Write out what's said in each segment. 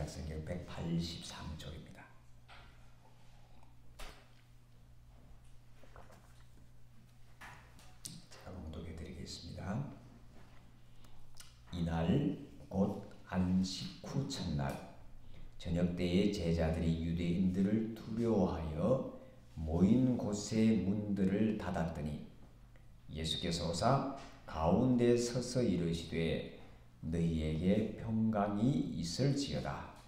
신약성경 183쪽입니다. 제가 봉독해 드리겠습니다. 이날 곧 안식 후 첫날 저녁 때에 제자들이 유대인들을 두려워하여 모인 곳의 문들을 닫았더니 예수께서 오사 가운데 서서 이르시되 너희에게 평강이 있을지어다.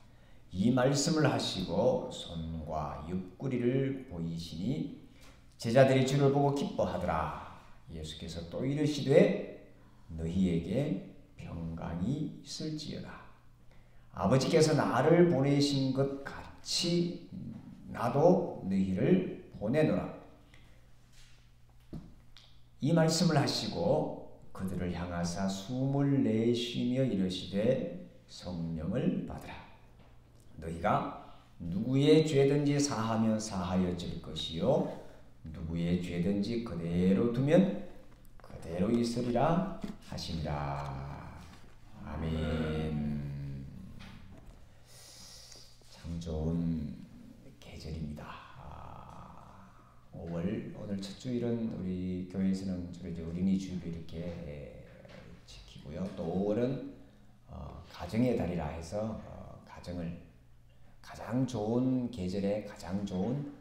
이 말씀을 하시고 손과 옆구리를 보이시니 제자들이 주를 보고 기뻐하더라. 예수께서 또 이르시되 너희에게 평강이 있을지어다. 아버지께서 나를 보내신 것 같이 나도 너희를 보내노라. 이 말씀을 하시고 그들을 향하사 숨을 내쉬며 이르시되 성령을 받으라. 너희가 누구의 죄든지 사하면 사하여질 것이요 누구의 죄든지 그대로 두면 그대로 있으리라 하시니라. 아멘. 참 좋은 계절입니다. 5월 오늘 첫 주일은 우리 교회에서는 주로 이제 어린이 주일로 이렇게 지키고요. 또 5월은 가정의 달이라 해서 가정을 가장 좋은 계절에 가장 좋은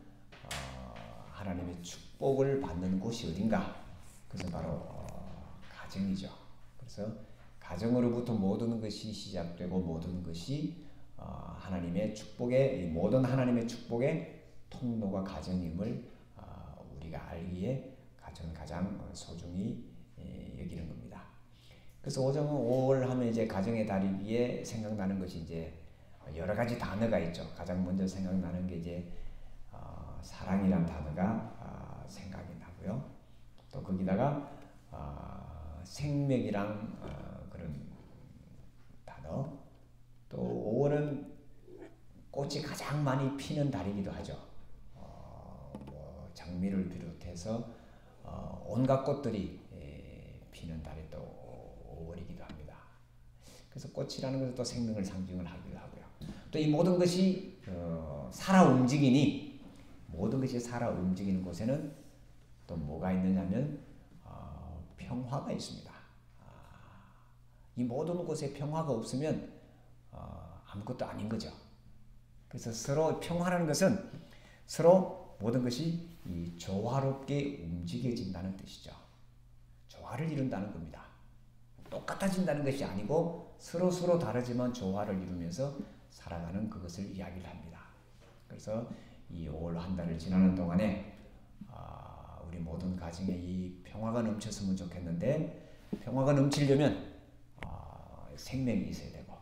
하나님의 축복을 받는 곳이 어딘가? 그래서 바로 가정이죠. 그래서 가정으로부터 모든 것이 시작되고 모든 것이 하나님의 축복의 모든 하나님의 축복의 통로가 가정임을 우리가 알기에 가장 소중히 여기는 겁니다. 그래서 5월 하면 이제 가정의 달이기에 생각나는 것이 이제 여러 가지 단어가 있죠. 가장 먼저 생각나는 게 이제 사랑이란 단어가 생각이 나고요. 또 거기다가 생명이란 그런 단어. 또 5월은 꽃이 가장 많이 피는 달이기도 하죠. 장미를 비롯해서 온갖 꽃들이 피는 달이 또 5월이기도 합니다. 그래서 꽃이라는 것은 또 생명을 상징을 하기도 하고요. 또 이 모든 것이 살아 움직이니 모든 것이 살아 움직이는 곳에는 또 뭐가 있느냐면 평화가 있습니다. 이 모든 곳에 평화가 없으면 아무것도 아닌 거죠. 그래서 서로 평화라는 것은 서로 모든 것이 조화롭게 움직여진다는 뜻이죠. 조화를 이룬다는 겁니다. 똑같아진다는 것이 아니고 서로 다르지만 조화를 이루면서 살아가는 그것을 이야기를 합니다. 그래서 이 5월 한 달을 지나는 동안에 우리 모든 가정에 이 평화가 넘쳤으면 좋겠는데 평화가 넘치려면 생명이 있어야 되고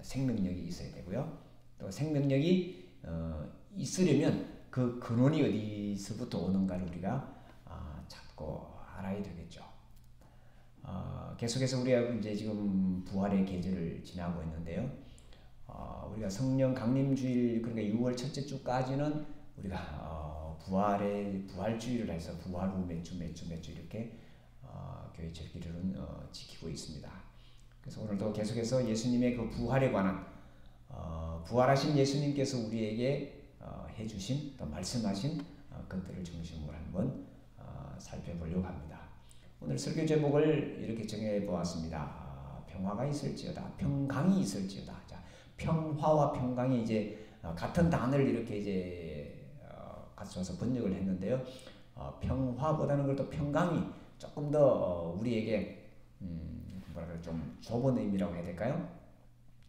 생명력이 있어야 되고요. 또 생명력이 있으려면 그 근원이 어디서부터 오는가를 우리가 찾고 알아야 되겠죠. 계속해서 우리가 이제 지금 부활의 계절을 지나고 있는데요. 우리가 성령 강림주일 그러니까 6월 첫째 주까지는 우리가 부활주일을 해서 부활 후 몇 주 이렇게 교회 절기를 지키고 있습니다. 그래서 오늘도 계속해서 예수님의 그 부활에 관한 부활하신 예수님께서 우리에게 해주신 또 말씀하신 것들을 중심으로 한번 살펴보려고 합니다. 오늘 설교 제목을 이렇게 정해보았습니다. 평화가 있을지어다, 평강이 있을지어다. 자, 평화와 평강이 이제 같은 단어를 이렇게 이제 갖춰서 번역을 했는데요. 평화보다는 그래도 평강이 조금 더 우리에게 좀 좁은 의미라고 해야 될까요?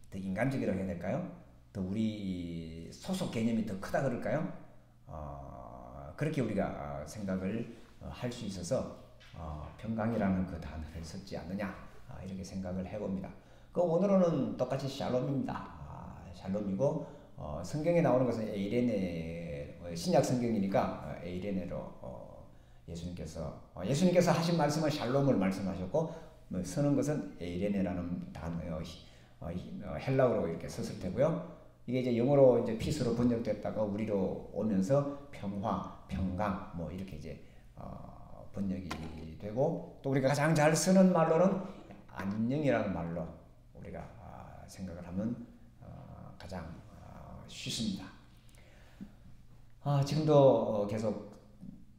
더 인간적이라고 해야 될까요? 더 우리 소속 개념이 더 크다 그럴까요? 그렇게 우리가 생각을 할 수 있어서 평강이라는 그 단어를 썼지 않느냐 이렇게 생각을 해봅니다. 그 오늘은 똑같이 샬롬입니다. 샬롬이고 성경에 나오는 것은 에이레네 신약 성경이니까 에이레네로 예수님께서 하신 말씀은 샬롬을 말씀하셨고 쓰는 것은 에이레네라는 단어요. 헬라어로 이렇게 썼을 테고요. 이게 이제 영어로 이제 피스로 번역됐다가 우리로 오면서 평화, 평강 뭐 이렇게 이제 번역이 되고 또 우리가 가장 잘 쓰는 말로는 안녕이라는 말로 우리가 생각을 하면 가장 쉽습니다. 지금도 계속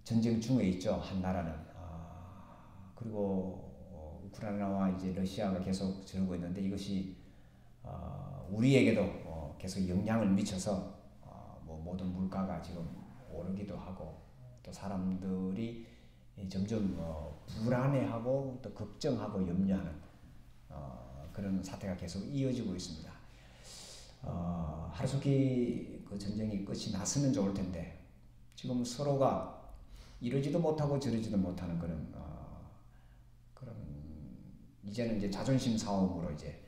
전쟁 중에 있죠. 한 나라는. 그리고 우크라이나와 이제 러시아가 계속 저러고 있는데 이것이 우리에게도 계속 영향을 미쳐서 뭐 모든 물가가 지금 오르기도 하고 또 사람들이 점점 불안해하고 또 걱정하고 염려하는 그런 사태가 계속 이어지고 있습니다. 하루속히 그 전쟁이 끝이 났으면 좋을 텐데 지금 서로가 이러지도 못하고 저러지도 못하는 그런 이제는 이제 자존심 싸움으로 이제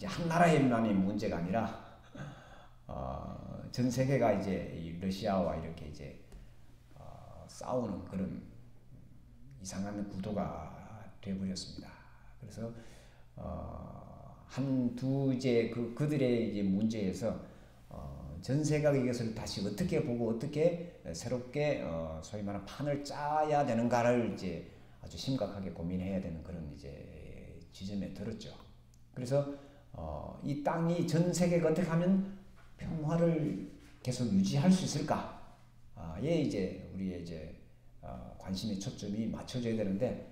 한 나라에만의 문제가 아니라 전 세계가 이제 이 러시아와 이렇게 이제 싸우는 그런 이상한 구도가 되어버렸습니다. 그래서 한두 이제 그들의 이제 문제에서 전 세계가 이것을 다시 어떻게 보고 어떻게 새롭게 소위 말하는 판을 짜야 되는가를 이제 아주 심각하게 고민해야 되는 그런 이제 지점에 들었죠. 그래서 이 땅이 전 세계가 어떻게 하면 평화를 계속 유지할 수 있을까? 예, 이제 우리의 이제 관심의 초점이 맞춰져야 되는데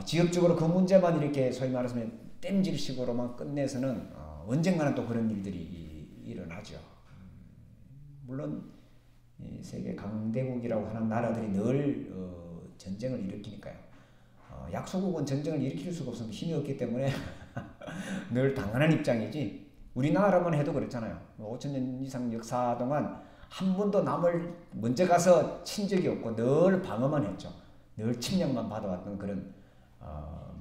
지역적으로 그 문제만 이렇게 소위 말하면 땜질식으로만 끝내서는 언젠가는 또 그런 일들이 일어나죠. 물론 세계 강대국이라고 하는 나라들이 늘 전쟁을 일으키니까요. 약소국은 전쟁을 일으킬 수가 없으면 힘이 없기 때문에 늘 당연한 입장이지. 우리나라만 해도 그렇잖아요. 5,000년 이상 역사 동안 한 번도 남을 먼저 가서 친 적이 없고 늘 방어만 했죠. 늘 침략만 받아왔던 그런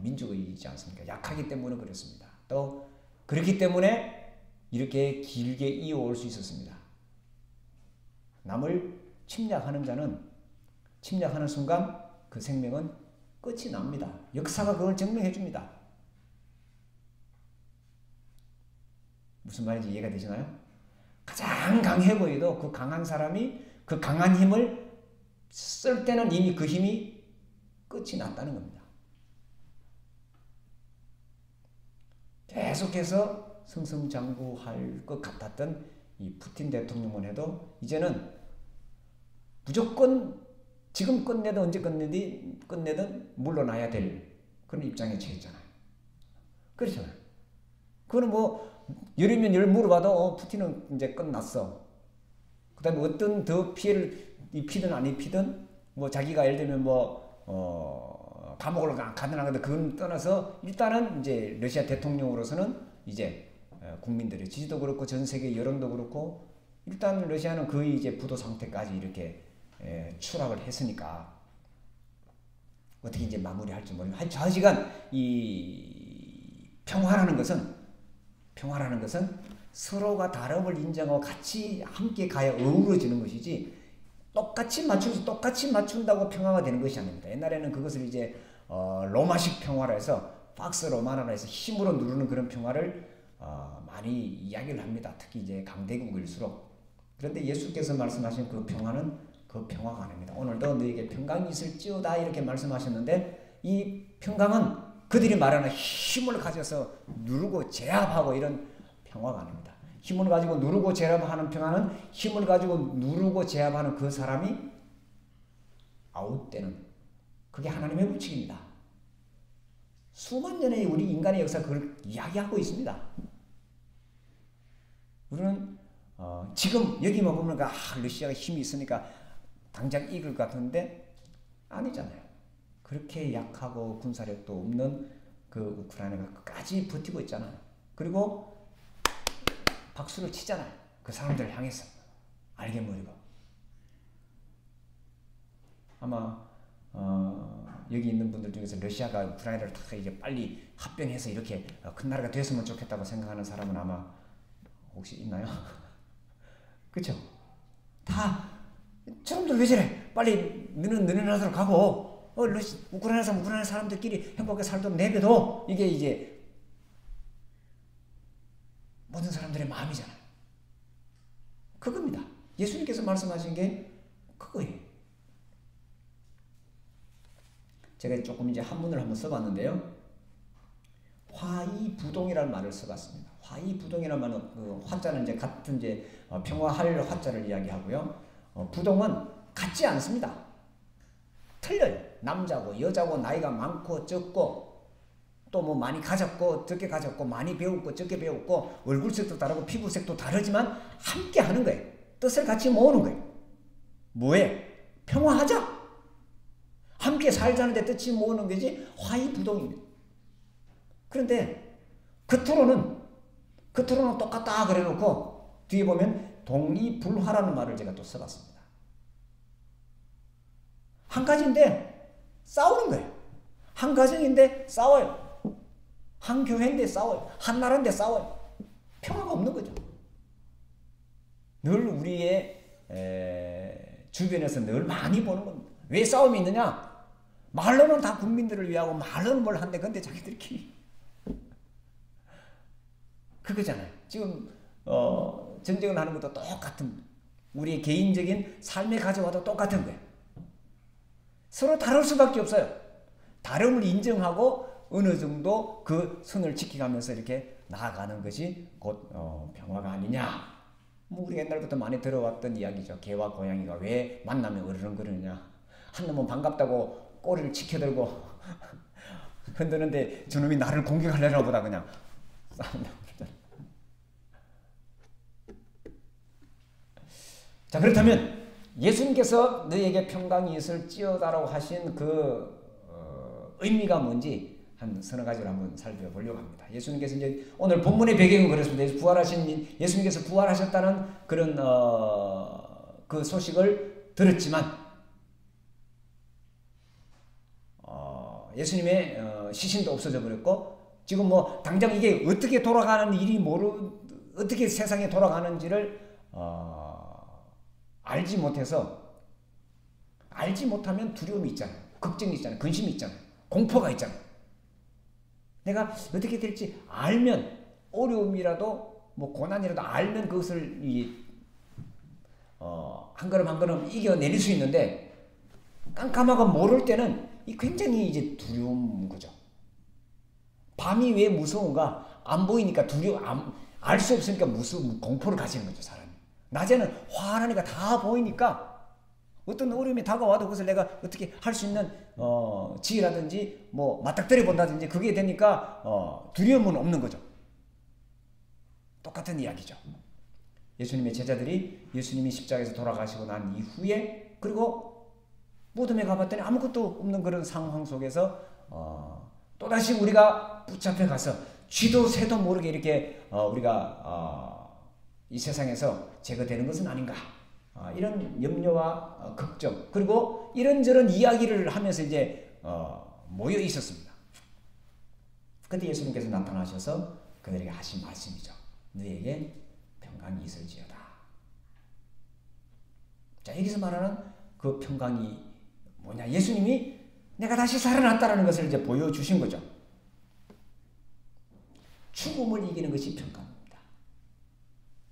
민족이지 않습니까? 약하기 때문에 그렇습니다. 또 그렇기 때문에 이렇게 길게 이어올 수 있었습니다. 남을 침략하는 자는 침략하는 순간 그 생명은 끝이 납니다. 역사가 그걸 증명해 줍니다. 무슨 말인지 이해가 되시나요? 가장 강해 보여도 그 강한 사람이 그 강한 힘을 쓸 때는 이미 그 힘이 끝이 났다는 겁니다. 계속해서 승승장구할 것 같았던 이 푸틴 대통령만 해도 이제는 무조건 지금 끝내든 언제 끝내든 물러나야 될 그런 입장에 처했잖아요. 그렇잖아요. 그거는 뭐 열이면 열 물어봐도 푸틴은 이제 끝났어. 그 다음에 어떤 더 피해를 입히든 안 입히든 뭐 자기가 예를 들면 뭐 감옥을 가든 안 가든 그건 떠나서 일단은 이제 러시아 대통령으로서는 이제 국민들의 지지도 그렇고 전 세계 여론도 그렇고 일단 러시아는 거의 이제 부도 상태까지 이렇게 추락을 했으니까 어떻게 이제 마무리할지 모르겠어요. 좌지간 이 평화라는 것은 서로가 다름을 인정하고 같이 함께 가야 어우러지는 것이지 똑같이 맞춰서 똑같이 맞춘다고 평화가 되는 것이 아닙니다. 옛날에는 그것을 이제 로마식 평화라 해서 팍스 로마나라 해서 힘으로 누르는 그런 평화를 많이 이야기를 합니다. 특히 이제 강대국일수록. 그런데 예수께서 말씀하신 그 평화는 그 평화가 아닙니다. 오늘도 너에게 평강이 있을지어다 이렇게 말씀하셨는데 이 평강은 그들이 말하는 힘을 가져서 누르고 제압하고 이런 평화가 아닙니다. 힘을 가지고 누르고 제압하는 평화는 힘을 가지고 누르고 제압하는 그 사람이 아웃되는 그게 하나님의 법칙입니다. 수만 년의 우리 인간의 역사 그걸 이야기하고 있습니다. 우리는 지금 여기만 보면 러시아가 힘이 있으니까 당장 이길 것 같은데 아니잖아요. 그렇게 약하고 군사력도 없는 그 우크라이나가 끝까지 버티고 있잖아요. 그리고 박수를 치잖아요. 그 사람들을 향해서 알게 모르고. 아마 여기 있는 분들 중에서 러시아가 우크라이나를 다 이제 빨리 합병해서 이렇게 큰 나라가 됐으면 좋겠다고 생각하는 사람은 아마 혹시 있나요? 그렇죠? 다 저놈들 왜 저래? 빨리 너네 나라로 가고 우크라이나 사람들끼리 행복하게 살도록 내버려. 이게 이제 모든 사람들의 마음이잖아요. 그겁니다. 예수님께서 말씀하신 게 그거예요. 제가 조금 이제 한문을 한번 써봤는데요. 화이부동이라는 말을 써봤습니다. 화이부동이라는 말은 그 화자는 이제 같은 이제 평화할 화자를 이야기하고요. 부동은 같지 않습니다. 틀려요. 남자고 여자고 나이가 많고 적고 또 뭐 많이 가졌고 적게 가졌고 많이 배웠고 적게 배웠고 얼굴색도 다르고 피부색도 다르지만 함께 하는 거예요. 뜻을 같이 모으는 거예요. 뭐에? 평화하자. 함께 살자는데 뜻이 모으는 것이 화이부동입니다. 그런데 겉으로는 똑같다 그래놓고 뒤에 보면 동의불화라는 말을 제가 또 써봤습니다. 한 가지인데 싸우는 거예요. 한 가정인데 싸워요. 한 교회인데 싸워요. 한 나라인데 싸워요. 평화가 없는 거죠. 늘 우리의 주변에서 늘 많이 보는 겁니다. 왜 싸움이 있느냐? 말로는 다 국민들을 위하고 말로는 뭘 한대. 근데 자기들끼리 그거잖아요. 지금 전쟁을 하는 것도 똑같은 우리의 개인적인 삶의 가져와도 똑같은 거예요. 서로 다를 수밖에 없어요. 다름을 인정하고 어느 정도 그 선을 지켜가면서 이렇게 나아가는 것이 곧 평화가 아니냐. 뭐 우리가 옛날부터 많이 들어왔던 이야기죠. 개와 고양이가 왜 만나면 으르렁거리느냐. 한 놈은 반갑다고 꼬리를 치켜들고 흔드는데 저놈이 나를 공격하려나 보다 그냥 싸운다고 그러잖아요. 자, 그렇다면 예수님께서 너희에게 평강이 있을지어다라고 하신 그 의미가 뭔지 한 서너 가지를 한번 살펴보려고 합니다. 예수님께서 이제 오늘 본문의 배경은 그렇습니다. 예수님께서 부활하셨다는 그런 그 소식을 들었지만 예수님의 시신도 없어져 버렸고 지금 뭐 당장 이게 어떻게 돌아가는 일이 어떻게 세상에 돌아가는지를 알지 못하면 두려움이 있잖아요. 걱정이 있잖아요. 근심이 있잖아요. 공포가 있잖아요. 내가 어떻게 될지 알면 어려움이라도 뭐 고난이라도 알면 그것을 한 걸음 한 걸음 이겨내릴 수 있는데 깜깜하고 모를 때는 이 굉장히 이제 두려운 거죠. 밤이 왜 무서운가? 안 보이니까 알 수 없으니까 공포를 가지는 거죠, 사람이. 낮에는 환하니까 다 보이니까 어떤 어려움이 다가와도 그것을 내가 어떻게 할 수 있는 지혜라든지 뭐 맞닥뜨려 본다든지 그게 되니까 두려움은 없는 거죠. 똑같은 이야기죠. 예수님의 제자들이 예수님이 십자가에서 돌아가시고 난 이후에 그리고 무덤에 가봤더니 아무것도 없는 그런 상황 속에서 또다시 우리가 붙잡혀 가서 쥐도 새도 모르게 이렇게 우리가 이 세상에서 제거되는 것은 아닌가. 이런 염려와 걱정 그리고 이런저런 이야기를 하면서 이제 모여 있었습니다. 그런데 예수님께서 나타나셔서 그들에게 하신 말씀이죠. 너희에게 평강이 있을지어다. 자, 여기서 말하는 그 평강이 뭐냐? 예수님이 내가 다시 살아났다는 것을 이제 보여주신 거죠. 죽음을 이기는 것이 평강입니다.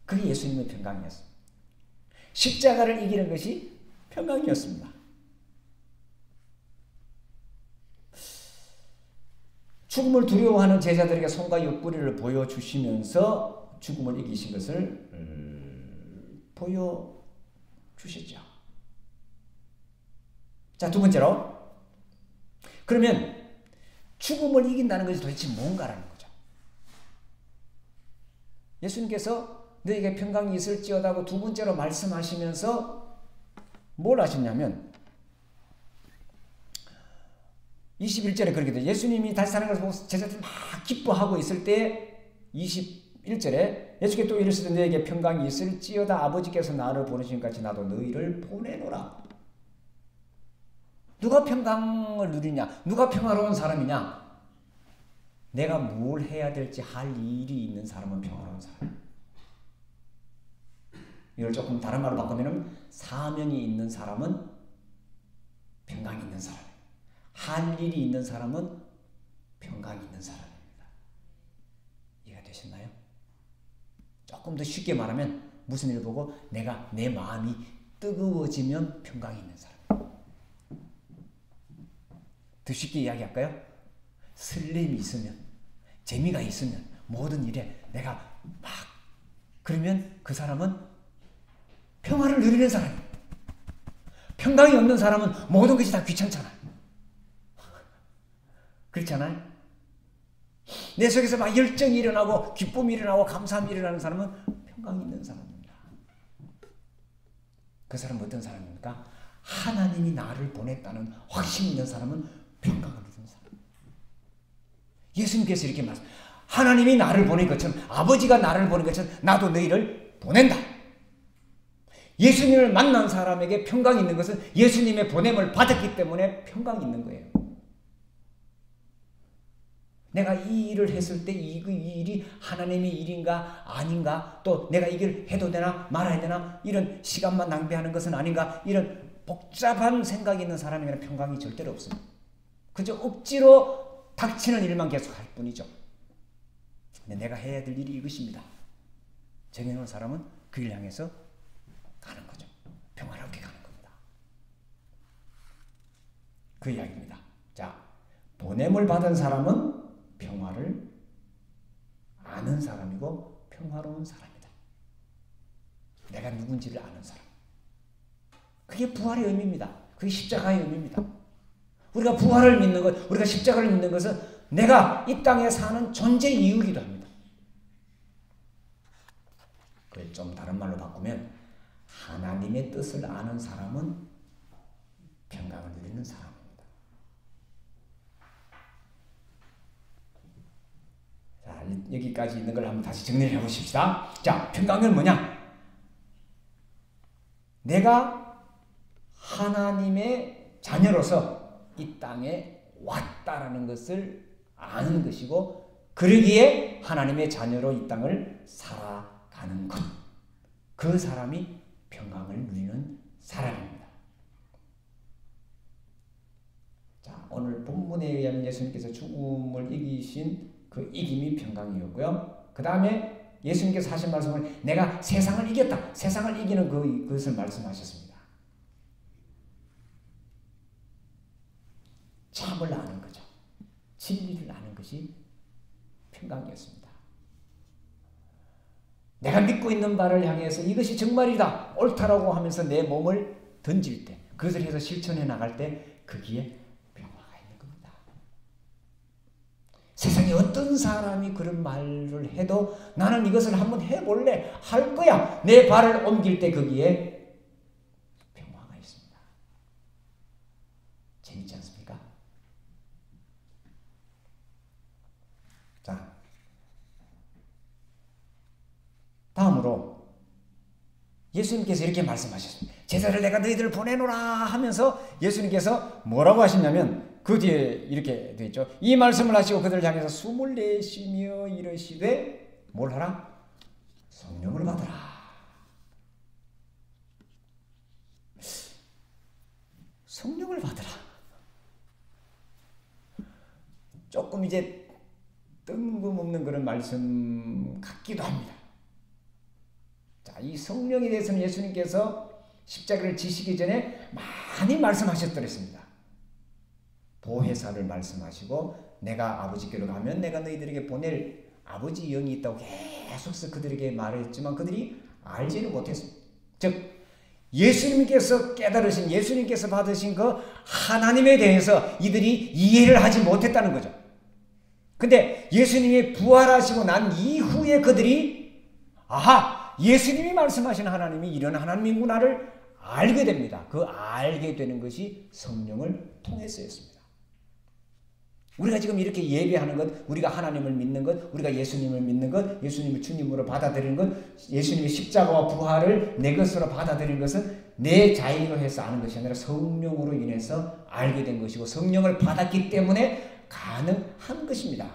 그게 예수님의 평강이었습니다. 십자가를 이기는 것이 평강이었습니다. 죽음을 두려워하는 제자들에게 손과 옆구리를 보여주시면서 죽음을 이기신 것을 보여주셨죠. 자, 두 번째로 그러면 죽음을 이긴다는 것이 도대체 뭔가라는 거죠. 예수님께서 너에게 평강이 있을지어다고 두 번째로 말씀하시면서 뭘 하셨냐면 21절에 그렇게 돼요. 예수님이 다시 사는 것을 보고 제자들이 막 기뻐하고 있을 때 21절에 예수께서 또 이르시되 너에게 평강이 있을지어다 아버지께서 나를 보내신 같이 나도 너희를 보내노라. 누가 평강을 누리냐? 누가 평화로운 사람이냐? 내가 뭘 해야 될지 할 일이 있는 사람은 평화로운 사람. 이걸 조금 다른 말로 바꾸면 사명이 있는 사람은 평강이 있는 사람. 할 일이 있는 사람은 평강이 있는 사람입니다. 이해가 되셨나요? 조금 더 쉽게 말하면 무슨 일을 보고 내 마음이 뜨거워지면 평강이 있는 사람. 더 쉽게 이야기할까요? 설렘이 있으면 재미가 있으면 모든 일에 내가 막 그러면 그 사람은 평화를 누리는 사람이에요. 평강이 없는 사람은 모든 것이 다 귀찮잖아요. 그렇잖아요. 내 속에서 막 열정이 일어나고 기쁨이 일어나고 감사함이 일어나는 사람은 평강이 있는 사람입니다. 그 사람은 어떤 사람입니까? 하나님이 나를 보냈다는 확신이 있는 사람은 평강을 누리는 사람. 예수님께서 이렇게 말씀, 하나님이 나를 보낸 것처럼, 아버지가 나를 보낸 것처럼 나도 너희를 보낸다. 예수님을 만난 사람에게 평강이 있는 것은 예수님의 보냄을 받았기 때문에 평강이 있는 거예요. 내가 이 일을 했을 때 이 일이 하나님의 일인가 아닌가, 또 내가 이 일을 해도 되나 말아야 되나, 이런 시간만 낭비하는 것은 아닌가, 이런 복잡한 생각이 있는 사람에게는 평강이 절대로 없습니다. 그저 억지로 닥치는 일만 계속할 뿐이죠. 근데 내가 해야 될 일이 이것입니다. 정해놓은 사람은 그 일 향해서 가는 거죠. 평화롭게 가는 겁니다. 그 이야기입니다. 자, 보냄을 받은 사람은 평화를 아는 사람이고 평화로운 사람이다. 내가 누군지를 아는 사람. 그게 부활의 의미입니다. 그게 십자가의 의미입니다. 우리가 부활을 믿는 것, 우리가 십자가를 믿는 것은 내가 이 땅에 사는 존재 이유이기도 합니다. 그걸 좀 다른 말로 바꾸면 하나님의 뜻을 아는 사람은 평강을 누리는 사람입니다. 자, 여기까지 있는 걸 한번 다시 정리를 해보십시다. 자, 평강은 뭐냐? 내가 하나님의 자녀로서 이 땅에 왔다라는 것을 아는 것이고, 그러기에 하나님의 자녀로 이 땅을 살아가는 것. 그 사람이 평강을 누리는 사람입니다. 자, 오늘 본문에 의하면 예수님께서 죽음을 이기신 그 이김이 평강이었고요. 그 다음에 예수님께서 하신 말씀을 내가 세상을 이겼다. 세상을 이기는 그것을 말씀하셨습니다. 참을 아는 거죠. 진리를 아는 것이 평강이었습니다. 내가 믿고 있는 바를 향해서 이것이 정말이다, 옳다라고 하면서 내 몸을 던질 때, 그것을 해서 실천해 나갈 때 거기에 평화가 있는 겁니다. 세상에 어떤 사람이 그런 말을 해도 나는 이것을 한번 해볼래, 할 거야, 내 발을 옮길 때 거기에 평화가 있습니다. 재밌지 않습니까? 자, 다음으로 예수님께서 이렇게 말씀하셨습니다. 제자를 내가 너희들을 보내노라 하면서 예수님께서 뭐라고 하시냐면 그 뒤에 이렇게 되어 있죠. 이 말씀을 하시고 그들을 향해서 숨을 내쉬며 이르시되 뭘 하라? 성령을 받으라. 성령을 받으라. 조금 이제 뜬금없는 그런 말씀 같기도 합니다. 자, 이 성령에 대해서는 예수님께서 십자가를 지시기 전에 많이 말씀하셨더랬습니다. 보혜사를 말씀하시고 내가 아버지께로 가면 내가 너희들에게 보낼 아버지 영이 있다고 계속해서 그들에게 말했지만 그들이 알지를 못했습니다. 즉 예수님께서 깨달으신, 예수님께서 받으신 그 하나님에 대해서 이들이 이해를 하지 못했다는 거죠. 근데 예수님이 부활하시고 난 이후에 그들이 아하, 예수님이 말씀하신 하나님이 이런 하나님이구나를 알게 됩니다. 그 알게 되는 것이 성령을 통해서였습니다. 우리가 지금 이렇게 예배하는 것, 우리가 하나님을 믿는 것, 우리가 예수님을 믿는 것, 예수님을 주님으로 받아들이는 것, 예수님의 십자가와 부활을 내 것으로 받아들이는 것은 내 자의로 해서 아는 것이 아니라 성령으로 인해서 알게 된 것이고 성령을 받았기 때문에 가능한 것입니다.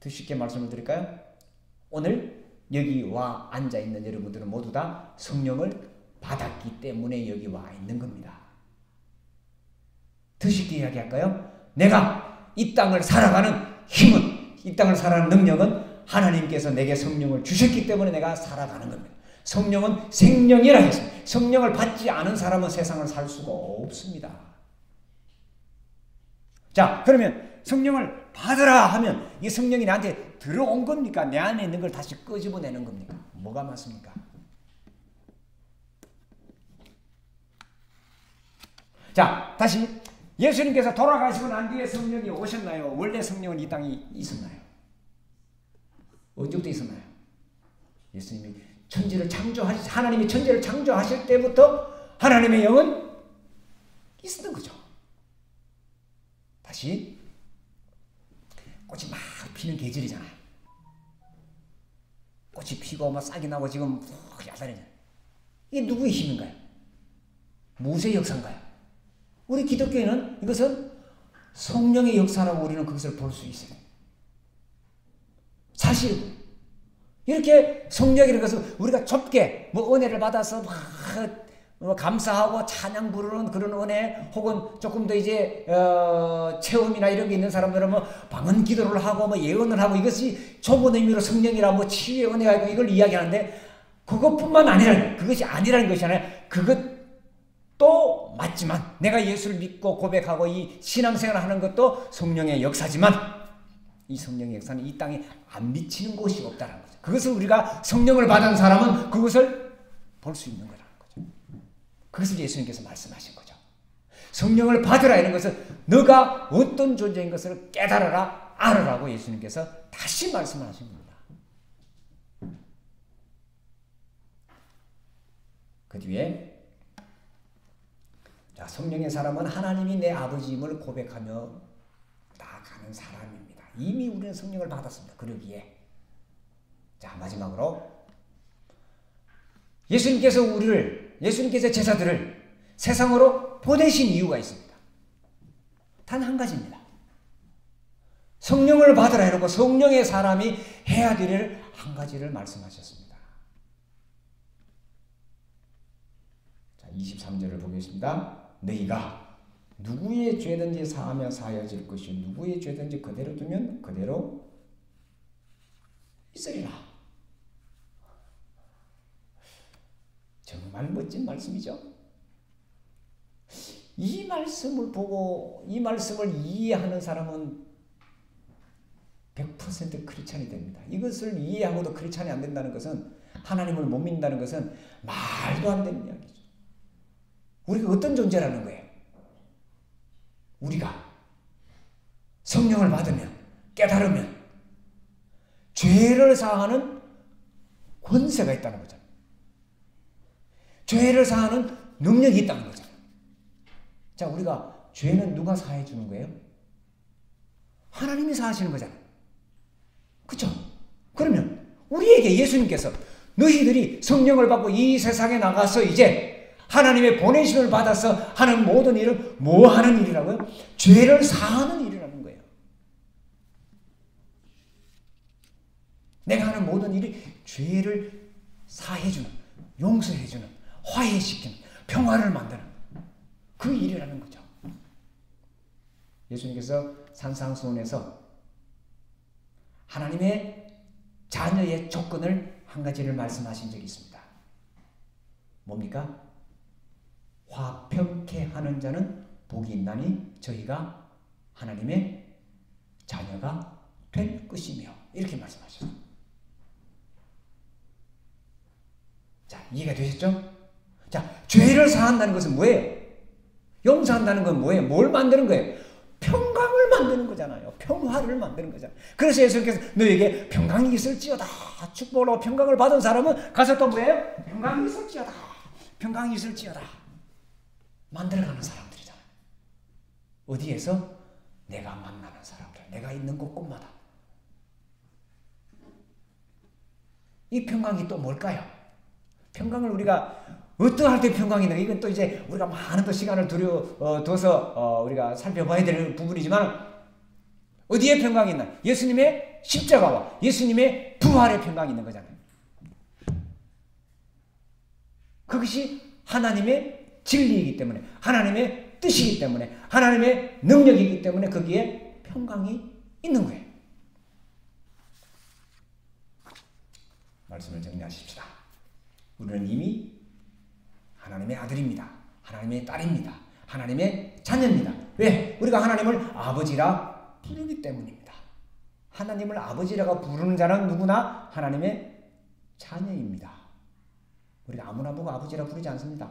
더 쉽게 말씀을 드릴까요? 오늘 여기 와 앉아있는 여러분들은 모두 다 성령을 받았기 때문에 여기 와 있는 겁니다. 더 쉽게 이야기할까요? 내가 이 땅을 살아가는 힘은, 이 땅을 살아가는 능력은 하나님께서 내게 성령을 주셨기 때문에 내가 살아가는 겁니다. 성령은 생명이라 했습니다. 성령을 받지 않은 사람은 세상을 살 수가 없습니다. 자, 그러면 성령을 받으라 하면 이 성령이 나한테 들어온 겁니까? 내 안에 있는 걸 다시 끄집어내는 겁니까? 뭐가 맞습니까? 자, 다시 예수님께서 돌아가시고 난 뒤에 성령이 오셨나요? 원래 성령은 이 땅에 있었나요? 언제부터 있었나요? 예수님이 천지를 하나님이 천지를 창조하실 때부터 하나님의 영은 있었던 거죠. 다시 꽃이 막 피는 계절이잖아요. 꽃이 피고 막 싹이 나고 지금 야단이잖아요. 이게 누구의 힘인가요? 무엇의 역사인가요? 우리 기독교인은 이것은 성령의 역사라고 우리는 그것을 볼 수 있어요. 사실 이렇게 성령이라는 것은 우리가 좁게 은혜를 받아서 막 감사하고 찬양 부르는 그런 은혜, 혹은 조금 더 이제 체험이나 이런 게 있는 사람들은 방언 기도를 하고 예언을 하고, 이것이 좁은 의미로 성령이라 치유의 은혜가 있고 이걸 이야기하는데, 그것뿐만 아니라 그것이 아니라는 것이잖아요. 그것도 맞지만, 내가 예수를 믿고 고백하고 이 신앙생활을 하는 것도 성령의 역사지만, 이 성령의 역사는 이 땅에 안 미치는 곳이 없다는 거죠. 그것을 우리가 성령을 받은 사람은 그것을 볼 수 있는 거라는 거죠. 그것을 예수님께서 말씀하신 거죠. 성령을 받으라 이런 것은 너가 어떤 존재인 것을 깨달아라, 알아라고 예수님께서 다시 말씀하신 겁니다. 그 뒤에 자, 성령의 사람은 하나님이 내 아버지임을 고백하며 나아가는 사람입니다. 이미 우리는 성령을 받았습니다. 그러기에 자, 마지막으로 예수님께서 제자들을 세상으로 보내신 이유가 있습니다. 단 한 가지입니다. 성령을 받으라 이러고 성령의 사람이 해야 될 일을 한 가지를 말씀하셨습니다. 자, 23절을 보겠습니다. 너희가 누구의 죄든지 사하면 사하여질 것이요 누구의 죄든지 그대로 두면 그대로 있으리라. 정말 멋진 말씀이죠. 이 말씀을 보고 이 말씀을 이해하는 사람은 100% 크리스찬이 됩니다. 이것을 이해하고도 크리스찬이 안 된다는 것은, 하나님을 못 믿는다는 것은 말도 안 되는 이야기죠. 우리가 어떤 존재라는 거예요? 우리가 성령을 받으면, 깨달으면 죄를 사하는 권세가 있다는 거잖아요. 죄를 사하는 능력이 있다는 거잖아요. 자, 우리가 죄는 누가 사해 주는 거예요? 하나님이 사하시는 거잖아요. 그렇죠? 그러면 우리에게 예수님께서 너희들이 성령을 받고 이 세상에 나가서 이제 하나님의 보내심을 받아서 하는 모든 일은 뭐 하는 일이라고요? 죄를 사하는 일이라는 거예요. 내가 하는 모든 일이 죄를 사해주는, 용서해주는, 화해시키는, 평화를 만드는 그 일이라는 거죠. 예수님께서 산상수훈에서 하나님의 자녀의 조건을 한 가지를 말씀하신 적이 있습니다. 뭡니까? 화평케 하는 자는 복이 있나니 저희가 하나님의 자녀가 될 것이며, 이렇게 말씀하셨어요. 자, 이해가 되셨죠? 자, 죄를 사한다는 것은 뭐예요? 용서한다는 건 뭐예요? 뭘 만드는 거예요? 평강을 만드는 거잖아요. 평화를 만드는 거잖아요. 그래서 예수님께서 너에게 평강이 있을지어다, 축복으로 평강을 받은 사람은 가서 또 뭐예요? 평강이 있을지어다, 평강이 있을지어다 만들어가는 사람들이잖아요. 어디에서? 내가 만나는 사람들, 내가 있는 곳곳마다. 이 평강이 또 뭘까요? 평강을 우리가 어떠할 때 평강이 있는가? 이건 또 이제 우리가 많은 또 시간을 둬서 우리가 살펴봐야 될 부분이지만, 어디에 평강이 있나? 예수님의 십자가와 예수님의 부활의 평강이 있는 거잖아요. 그것이 하나님의 진리이기 때문에, 하나님의 뜻이기 때문에, 하나님의 능력이기 때문에 거기에 평강이 있는 거예요. 말씀을 정리하십시다. 우리는 이미 하나님의 아들입니다. 하나님의 딸입니다. 하나님의 자녀입니다. 왜? 우리가 하나님을 아버지라 부르기 때문입니다. 하나님을 아버지라고 부르는 자는 누구나 하나님의 자녀입니다. 우리가 아무나 보고 아버지라 부르지 않습니다.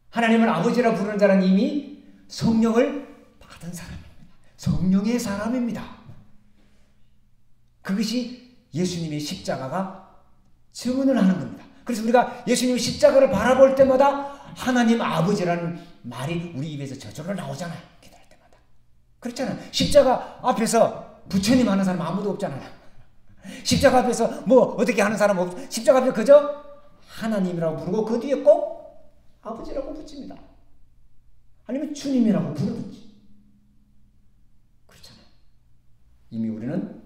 하나님을 아버지라 부르는 자는 이미 성령을 받은 사람입니다. 성령의 사람입니다. 그것이 예수님의 십자가가 증언을 하는 겁니다. 그래서 우리가 예수님의 십자가를 바라볼 때마다 하나님 아버지라는 말이 우리 입에서 저절로 나오잖아요. 기도할 때마다. 그렇잖아요. 십자가 앞에서 부처님 하는 사람 아무도 없잖아요. 십자가 앞에서 뭐 어떻게 하는 사람 없고 십자가 앞에 그저 하나님이라고 부르고 그 뒤에 꼭 아버지라고 붙입니다. 아니면 주님이라고 부르든지. 그렇잖아요. 이미 우리는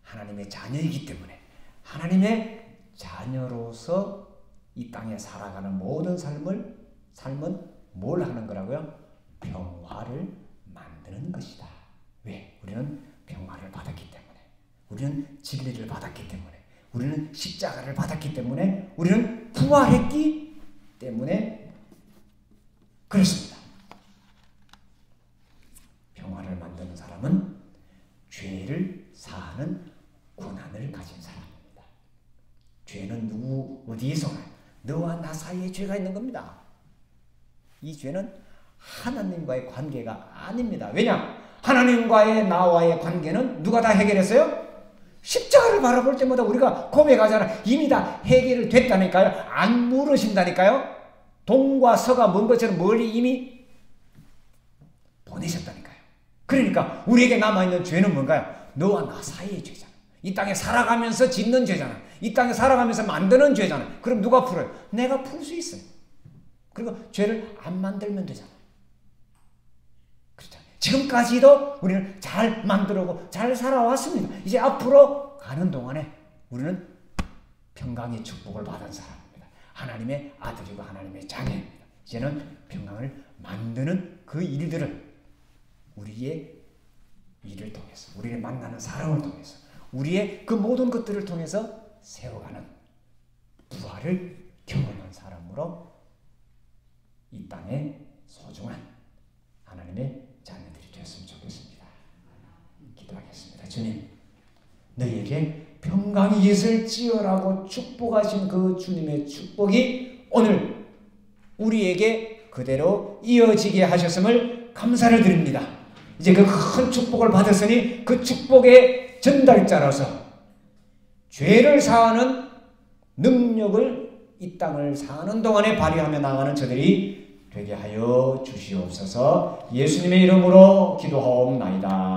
하나님의 자녀이기 때문에 하나님의 자녀로서 이 땅에 살아가는 모든 삶은 뭘 하는 거라고요? 평화를 만드는 것이다. 왜? 우리는 평화를 받았기 때문에. 우리는 진리를 받았기 때문에. 우리는 십자가를 받았기 때문에. 우리는 부활했기 때문에 그렇습니다. 평화를 만드는 사람은 죄를 사하는 권한을 가진 사람입니다. 죄는 누구 어디에서 오나요? 너와 나 사이에 죄가 있는 겁니다. 이 죄는 하나님과의 관계가 아닙니다. 왜냐? 하나님과의 나와의 관계는 누가 다 해결했어요? 십자가를 바라볼 때마다 우리가 고백하잖아. 이미 다 해결을 됐다니까요. 안 물으신다니까요. 동과 서가 먼 것처럼 멀리 이미 보내셨다니까요. 그러니까 우리에게 남아있는 죄는 뭔가요? 너와 나 사이의 죄잖아. 이 땅에 살아가면서 짓는 죄잖아. 이 땅에 살아가면서 만드는 죄잖아. 그럼 누가 풀어요? 내가 풀 수 있어요. 그리고 죄를 안 만들면 되잖아요. 그렇잖아요. 지금까지도 우리는 잘 만들고 잘 살아왔습니다. 이제 앞으로 가는 동안에 우리는 평강의 축복을 받은 사람입니다. 하나님의 아들이고 하나님의 자녀입니다. 이제는 평강을 만드는 그 일들을 우리의 일을 통해서, 우리를 만나는 사람을 통해서, 우리의 그 모든 것들을 통해서 세워가는 부활을 경험한 사람으로 이 땅에 소중한 하나님의 자녀들이 되었으면 좋겠습니다. 기도하겠습니다. 주님, 너희에게 평강이 있을지어라고 축복하신 그 주님의 축복이 오늘 우리에게 그대로 이어지게 하셨음을 감사를 드립니다. 이제 그 큰 축복을 받았으니 그 축복의 전달자로서 죄를 사하는 능력을 이 땅을 사는 동안에 발휘하며 나가는 저들이 되게 하여 주시옵소서. 예수님의 이름으로 기도하옵나이다.